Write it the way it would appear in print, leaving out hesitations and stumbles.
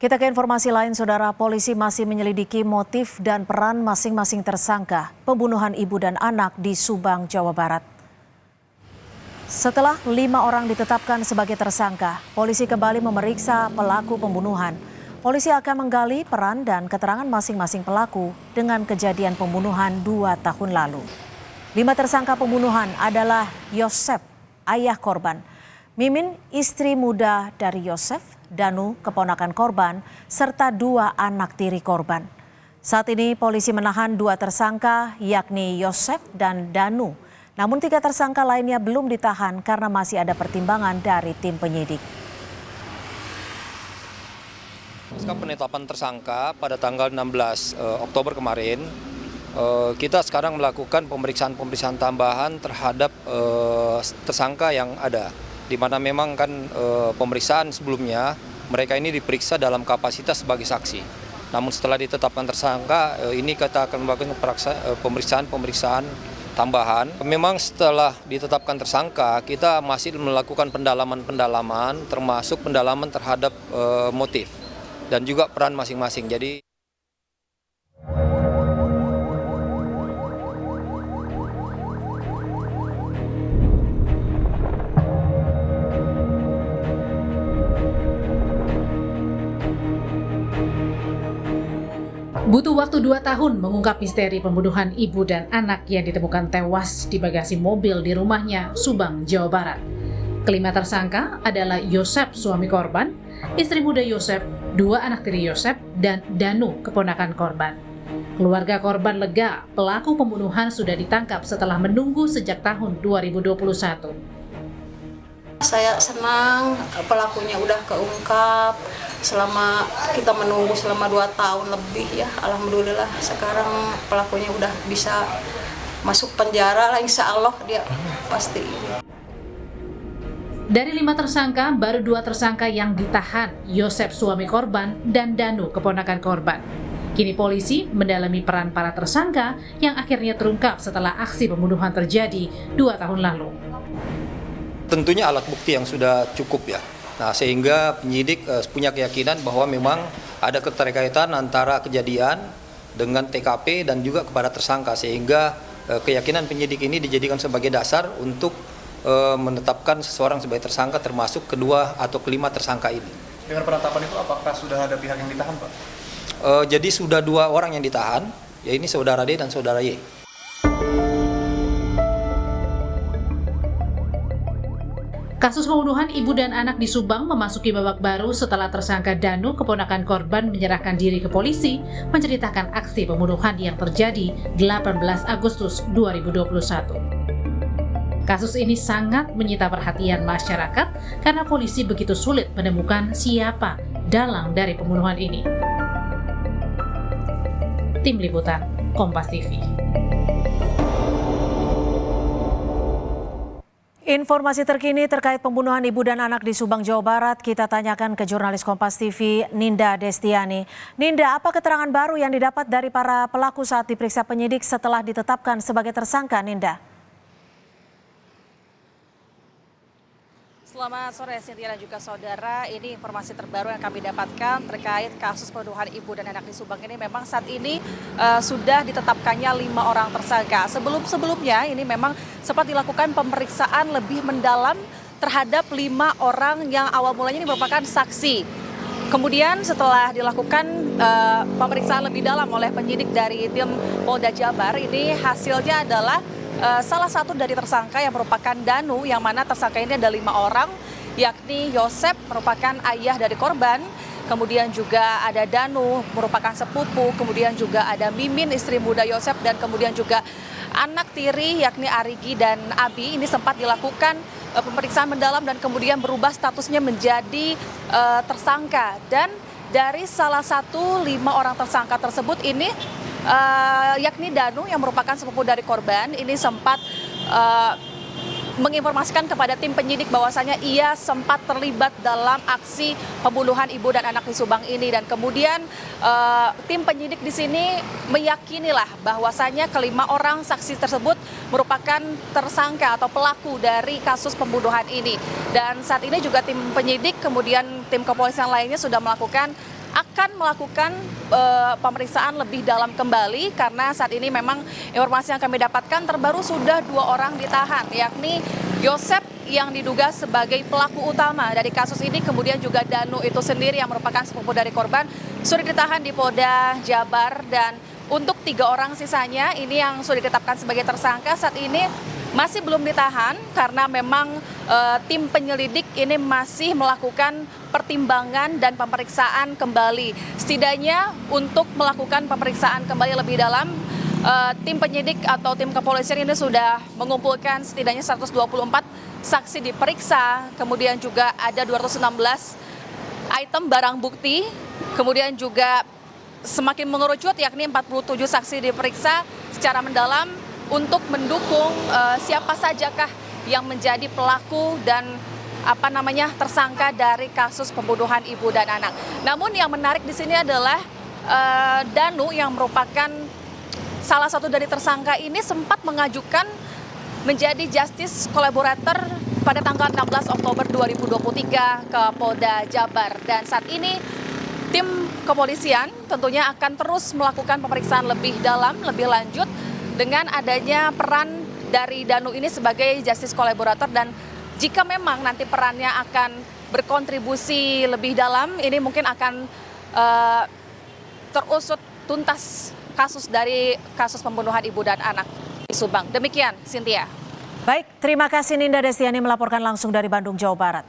Kita ke informasi lain, Saudara. Polisi masih menyelidiki motif dan peran masing-masing tersangka pembunuhan ibu dan anak di Subang, Jawa Barat. Setelah 5 orang ditetapkan sebagai tersangka, polisi kembali memeriksa pelaku pembunuhan. Polisi akan menggali peran dan keterangan masing-masing pelaku dengan kejadian pembunuhan 2 tahun lalu. 5 tersangka pembunuhan adalah Yosef, ayah korban, Mimin, istri muda dari Yosef, Danu, keponakan korban, serta 2 anak tiri korban. Saat ini polisi menahan 2 tersangka yakni Yosef dan Danu. Namun 3 tersangka lainnya belum ditahan karena masih ada pertimbangan dari tim penyidik. Pasca penetapan tersangka pada tanggal 16 Oktober kemarin, kita sekarang melakukan pemeriksaan tambahan terhadap tersangka yang ada. Di mana memang kan pemeriksaan sebelumnya mereka ini diperiksa dalam kapasitas sebagai saksi. Namun setelah ditetapkan tersangka, ini kita akan melakukan pemeriksaan tambahan. Memang setelah ditetapkan tersangka, kita masih melakukan pendalaman termasuk pendalaman terhadap motif dan juga peran masing-masing. Jadi butuh waktu 2 tahun mengungkap misteri pembunuhan ibu dan anak yang ditemukan tewas di bagasi mobil di rumahnya, Subang, Jawa Barat. Kelima tersangka adalah Yosef, suami korban, istri muda Yosef, 2 anak tiri Yosef, dan Danu, keponakan korban. Keluarga korban lega, pelaku pembunuhan sudah ditangkap setelah menunggu sejak tahun 2021. Saya senang pelakunya udah keungkap selama kita menunggu selama 2 tahun lebih ya. Alhamdulillah sekarang pelakunya udah bisa masuk penjara lah, insya Allah dia pasti. Dari 5 tersangka, baru 2 tersangka yang ditahan, Yosef suami korban dan Danu keponakan korban. Kini polisi mendalami peran para tersangka yang akhirnya terungkap setelah aksi pembunuhan terjadi 2 tahun lalu. tentunya alat bukti yang sudah cukup ya. Nah, sehingga penyidik punya keyakinan bahwa memang ada keterkaitan antara kejadian dengan TKP dan juga kepada tersangka, sehingga keyakinan penyidik ini dijadikan sebagai dasar untuk menetapkan seseorang sebagai tersangka, termasuk kedua atau kelima tersangka ini. Dengan penetapan itu apakah sudah ada pihak yang ditahan, Pak? Jadi sudah 2 orang yang ditahan, ya ini saudara D dan saudara Y. Kasus pembunuhan ibu dan anak di Subang memasuki babak baru setelah tersangka Danu, keponakan korban, menyerahkan diri ke polisi, menceritakan aksi pembunuhan yang terjadi 18 Agustus 2021. Kasus ini sangat menyita perhatian masyarakat karena polisi begitu sulit menemukan siapa dalang dari pembunuhan ini. Tim Liputan, Kompas TV. Informasi terkini terkait pembunuhan ibu dan anak di Subang, Jawa Barat kita tanyakan ke jurnalis Kompas TV Ninda Destiani. Ninda, apa keterangan baru yang didapat dari para pelaku saat diperiksa penyidik setelah ditetapkan sebagai tersangka, Ninda? Selamat sore Cynthia dan juga saudara, ini informasi terbaru yang kami dapatkan terkait kasus pembunuhan ibu dan anak di Subang ini. Memang saat ini sudah ditetapkannya 5 orang tersangka. Sebelumnya ini memang sempat dilakukan pemeriksaan lebih mendalam terhadap 5 orang yang awal mulanya ini merupakan saksi. Kemudian setelah dilakukan pemeriksaan lebih dalam oleh penyidik dari tim Polda Jabar, ini hasilnya adalah salah satu dari tersangka yang merupakan Danu, yang mana tersangka ini ada 5 orang, yakni Yosef merupakan ayah dari korban, kemudian juga ada Danu merupakan sepupu, kemudian juga ada Mimin istri muda Yosef, dan kemudian juga anak tiri yakni Arigi dan Abi. Ini sempat dilakukan pemeriksaan mendalam dan kemudian berubah statusnya menjadi tersangka. Dan dari salah satu 5 orang tersangka tersebut ini yakni Danu yang merupakan sepupu dari korban ini sempat menginformasikan kepada tim penyidik bahwasanya ia sempat terlibat dalam aksi pembunuhan ibu dan anak di Subang ini, dan kemudian tim penyidik di sini meyakinilah bahwasanya kelima orang saksi tersebut merupakan tersangka atau pelaku dari kasus pembunuhan ini. Dan saat ini juga tim penyidik kemudian tim kepolisian lainnya sudah melakukan akan melakukan pemeriksaan lebih dalam kembali karena saat ini memang informasi yang kami dapatkan terbaru sudah 2 orang ditahan, yakni Yosep yang diduga sebagai pelaku utama dari kasus ini, kemudian juga Danu itu sendiri yang merupakan sepupu dari korban sudah ditahan di Polda Jabar, dan untuk 3 orang sisanya ini yang sudah ditetapkan sebagai tersangka saat ini masih belum ditahan karena memang tim penyelidik ini masih melakukan pertimbangan dan pemeriksaan kembali. Setidaknya untuk melakukan pemeriksaan kembali lebih dalam, tim penyidik atau tim kepolisian ini sudah mengumpulkan setidaknya 124 saksi diperiksa, kemudian juga ada 216 item barang bukti, kemudian juga semakin mengerucut yakni 47 saksi diperiksa secara mendalam untuk mendukung siapa sajakah yang menjadi pelaku dan tersangka dari kasus pembunuhan ibu dan anak. Namun yang menarik di sini adalah Danu yang merupakan salah satu dari tersangka ini sempat mengajukan menjadi justice collaborator pada tanggal 16 Oktober 2023 ke Polda Jabar, dan saat ini tim kepolisian tentunya akan terus melakukan pemeriksaan lebih dalam, lebih lanjut dengan adanya peran dari Danu ini sebagai justice collaborator, dan jika memang nanti perannya akan berkontribusi lebih dalam, ini mungkin akan terusut tuntas kasus dari kasus pembunuhan ibu dan anak di Subang. Demikian, Cynthia. Baik, terima kasih Ninda Destiani melaporkan langsung dari Bandung, Jawa Barat.